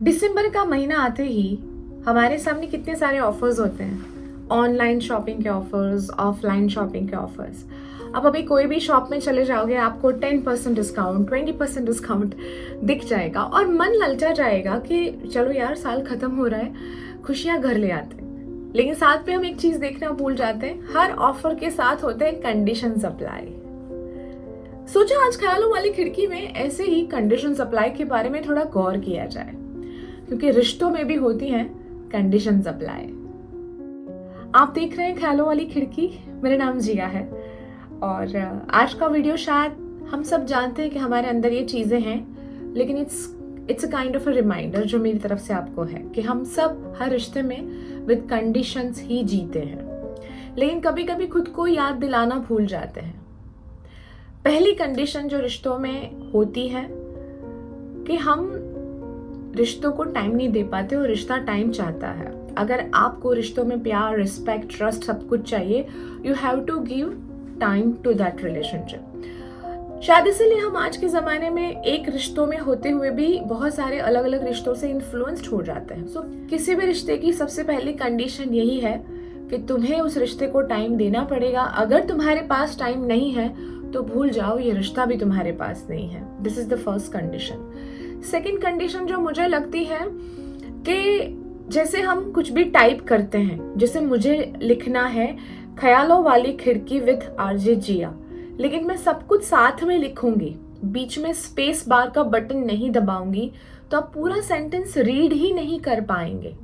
दिसंबर का महीना आते ही हमारे सामने कितने सारे ऑफर्स होते हैं। ऑनलाइन शॉपिंग के ऑफर्स, ऑफलाइन शॉपिंग के ऑफर्स। आप अभी कोई भी शॉप में चले जाओगे, आपको 10% डिस्काउंट, 20% डिस्काउंट दिख जाएगा और मन ललचा जाएगा कि चलो यार, साल खत्म हो रहा है, खुशियां घर ले आते हैं। लेकिन साथ में हम एक चीज देखना भूल जाते हैं, हर ऑफर के साथ होते हैं कंडीशंस अप्लाई। सोचा आज ख्यालों वाली खिड़की में ऐसे ही कंडीशंस अप्लाई के बारे में थोड़ा गौर किया जाए, क्योंकि रिश्तों में भी होती हैं कंडीशंस अप्लाई। आप देख रहे हैं ख्यालों वाली खिड़की, मेरा नाम जिया है और आज का वीडियो शायद हम सब जानते हैं कि हमारे अंदर ये चीजें हैं, लेकिन it's a kind of a reminder जो मेरी तरफ से आपको है कि हम सब हर रिश्ते में विद कंडीशंस ही जीते हैं, लेकिन कभी कभी खुद को याद दिलाना भूल जाते हैं। पहली कंडीशन जो रिश्तों में होती है कि हम रिश्तों को टाइम नहीं दे पाते और रिश्ता टाइम चाहता है। अगर आपको रिश्तों में प्यार, रिस्पेक्ट, ट्रस्ट सब कुछ चाहिए, you have to give time to that relationship. शायद इसीलिए हम आज के ज़माने में एक रिश्तों में होते हुए भी बहुत सारे अलग अलग रिश्तों से इन्फ्लुएंस्ड हो जाते हैं। सो किसी भी रिश्ते की सबसे पहली कंडीशन यही है कि तुम्हें उस रिश्ते को टाइम देना पड़ेगा। अगर तुम्हारे पास टाइम नहीं है तो भूल जाओ, ये रिश्ता भी तुम्हारे पास नहीं है। This is the first condition. Second condition जो मुझे लगती है कि जैसे हम कुछ भी टाइप करते हैं, जैसे मुझे लिखना है ख्यालों वाली खिड़की विद आरजे जिया, लेकिन मैं सब कुछ साथ में लिखूंगी, बीच में स्पेस बार का बटन नहीं दबाऊंगी, तो आप पूरा सेंटेंस रीड ही नहीं कर पाएंगे।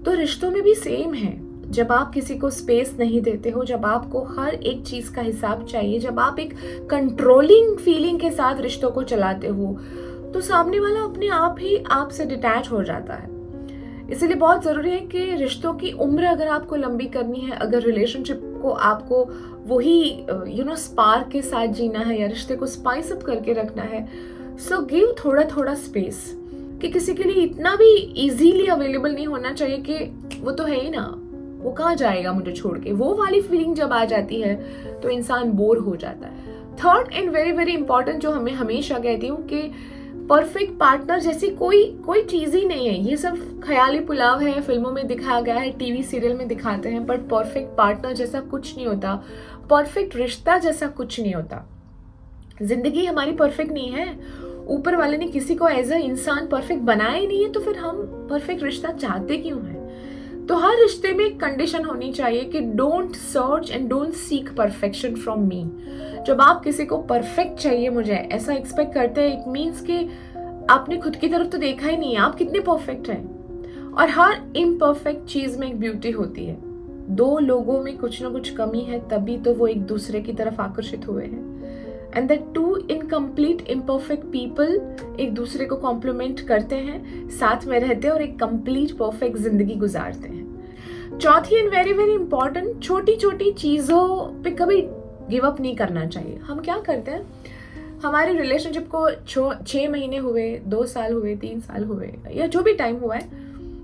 तो रिश्तों में भी सेम है। जब आप किसी को स्पेस नहीं देते हो, जब आपको हर एक चीज का हिसाब चाहिए, जब आप एक कंट्रोलिंग फीलिंग के साथ रिश्तों को चलाते हो, तो सामने वाला अपने आप ही आपसे डिटैच हो जाता है। इसीलिए बहुत जरूरी है कि रिश्तों की उम्र अगर आपको लंबी करनी है, अगर रिलेशनशिप को आपको वही स्पार्क के साथ जीना है या रिश्ते को स्पाइस अप करके रखना है, सो गिव थोड़ा थोड़ा स्पेस। कि किसी के लिए इतना भी इजीली अवेलेबल नहीं होना चाहिए कि वो तो है ही ना, वो कहाँ जाएगा मुझे छोड़ के। वो वाली फीलिंग जब आ जाती है तो इंसान बोर हो जाता है। Third and very very important, जो हमें हमेशा कहती हूँ कि परफेक्ट पार्टनर जैसी कोई चीज ही नहीं है। ये सब ख्याली पुलाव है, फिल्मों में दिखाया गया है, टीवी सीरियल में दिखाते हैं, बट परफेक्ट पार्टनर जैसा कुछ नहीं होता, परफेक्ट रिश्ता जैसा कुछ नहीं होता। जिंदगी हमारी परफेक्ट नहीं है, ऊपर वाले ने किसी को एज अ इंसान परफेक्ट बनाया ही नहीं है, तो फिर हम परफेक्ट रिश्ता चाहते क्यों हैं। तो हर रिश्ते में एक कंडीशन होनी चाहिए कि don't search and don't seek perfection from me. जब आप किसी को परफेक्ट चाहिए, मुझे ऐसा एक्सपेक्ट करते हैं, इट मीन्स कि आपने खुद की तरफ तो देखा ही नहीं है आप कितने परफेक्ट हैं। और हर इम्परफेक्ट चीज में एक ब्यूटी होती है। दो लोगों में कुछ ना कुछ कमी है, तभी तो वो एक दूसरे की तरफ आकर्षित हुए हैं। And that too incomplete imperfect people एक दूसरे को कॉम्प्लीमेंट करते हैं, साथ में रहते हैं और एक कंप्लीट परफेक्ट जिंदगी गुजारते हैं। चौथी एंड वेरी वेरी इंपॉर्टेंट, छोटी छोटी चीजों पे कभी गिव अप नहीं करना चाहिए। हम क्या करते हैं, हमारे रिलेशनशिप को 6 महीने हुए, 2 साल हुए, 3 साल हुए, या जो भी टाइम हुआ है,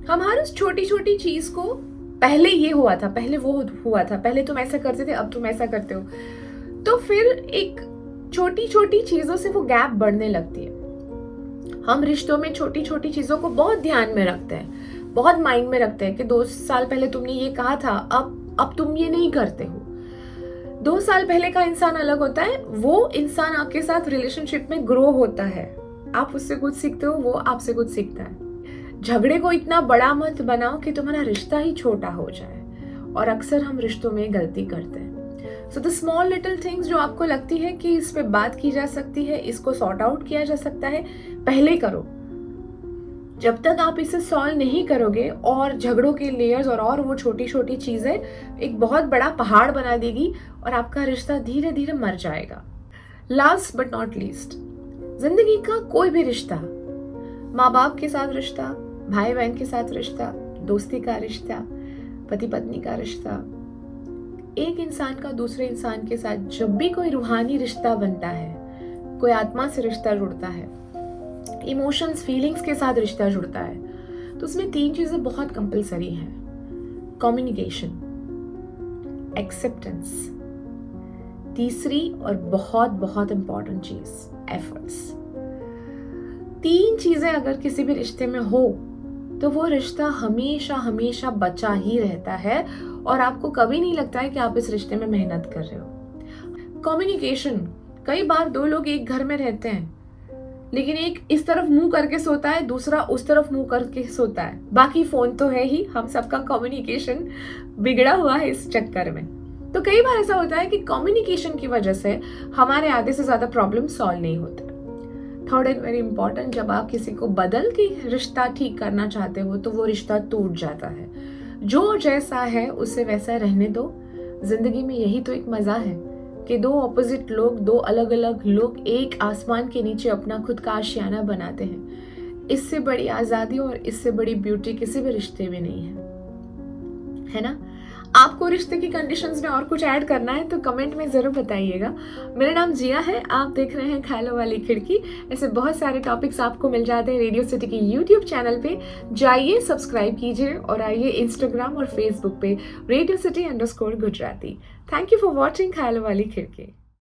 हम हर उस छोटी छोटी चीज को, पहले ये हुआ था, पहले वो हुआ था, पहले तुम ऐसा करते थे, अब तुम ऐसा करते हो, तो फिर एक छोटी छोटी चीजों से वो गैप बढ़ने लगती है। हम रिश्तों में छोटी छोटी चीजों को बहुत ध्यान में रखते हैं, बहुत माइंड में रखते हैं कि 2 साल पहले तुमने ये कहा था, अब तुम ये नहीं करते हो। 2 साल पहले का इंसान अलग होता है, वो इंसान आपके साथ रिलेशनशिप में ग्रो होता है, आप उससे कुछ सीखते हो, वो आपसे कुछ सीखता है। झगड़े को इतना बड़ा मत बनाओ कि तुम्हारा रिश्ता ही छोटा हो जाए, और अक्सर हम रिश्तों में गलती करते हैं। So the small little things जो आपको लगती है कि इस पे बात की जा सकती है, इसको सॉर्ट आउट किया जा सकता है, पहले करो। जब तक आप इसे सॉल्व नहीं करोगे और झगड़ों के लेयर्स और वो छोटी छोटी चीजें एक बहुत बड़ा पहाड़ बना देगी और आपका रिश्ता धीरे धीरे मर जाएगा। लास्ट बट नॉट लीस्ट, जिंदगी का कोई भी रिश्ता, माँ बाप के साथ रिश्ता, भाई बहन के साथ रिश्ता, दोस्ती का रिश्ता, पति पत्नी का रिश्ता, एक इंसान का दूसरे इंसान के साथ जब भी कोई रूहानी रिश्ता बनता है, कोई आत्मा से रिश्ता जुड़ता है, इमोशंस, फीलिंग्स के साथ रिश्ता जुड़ता है, तो उसमें 3 चीजें बहुत कंपलसरी हैं। कम्युनिकेशन, एक्सेप्टेंस, तीसरी और बहुत बहुत इंपॉर्टेंट चीज एफर्ट्स। 3 चीजें अगर किसी भी रिश्ते में हो तो वो रिश्ता हमेशा हमेशा बचा ही रहता है और आपको कभी नहीं लगता है कि आप इस रिश्ते में मेहनत कर रहे हो। कम्युनिकेशन, कई बार 2 लोग एक घर में रहते हैं लेकिन एक इस तरफ मुंह करके सोता है, दूसरा उस तरफ मुंह करके सोता है, बाकी फोन तो है ही, हम सबका कम्युनिकेशन बिगड़ा हुआ है इस चक्कर में। तो कई बार ऐसा होता है कि कम्युनिकेशन की वजह से हमारे आधे से ज्यादा प्रॉब्लम सॉल्व नहीं होते। थर्ड एंड वेरी इंपॉर्टेंट, जब आप किसी को बदल के रिश्ता ठीक करना चाहते हो तो वो रिश्ता टूट जाता है। जो जैसा है उसे वैसा रहने दो। जिंदगी में यही तो एक मजा है कि 2 ऑपोजिट लोग, 2 अलग अलग लोग एक आसमान के नीचे अपना खुद का आशियाना बनाते हैं। इससे बड़ी आजादी और इससे बड़ी ब्यूटी किसी भी रिश्ते में नहीं है ना। आपको रिश्ते की कंडीशंस में और कुछ ऐड करना है तो कमेंट में जरूर बताइएगा। मेरा नाम जिया है, आप देख रहे हैं ख्यालों वाली खिड़की। ऐसे बहुत सारे टॉपिक्स आपको मिल जाते हैं रेडियो सिटी के यूट्यूब चैनल पे। जाइए, सब्सक्राइब कीजिए और आइए इंस्टाग्राम और फेसबुक पे radio city_गुजराती। थैंक यू फॉर वॉचिंग ख्यालों वाली खिड़की।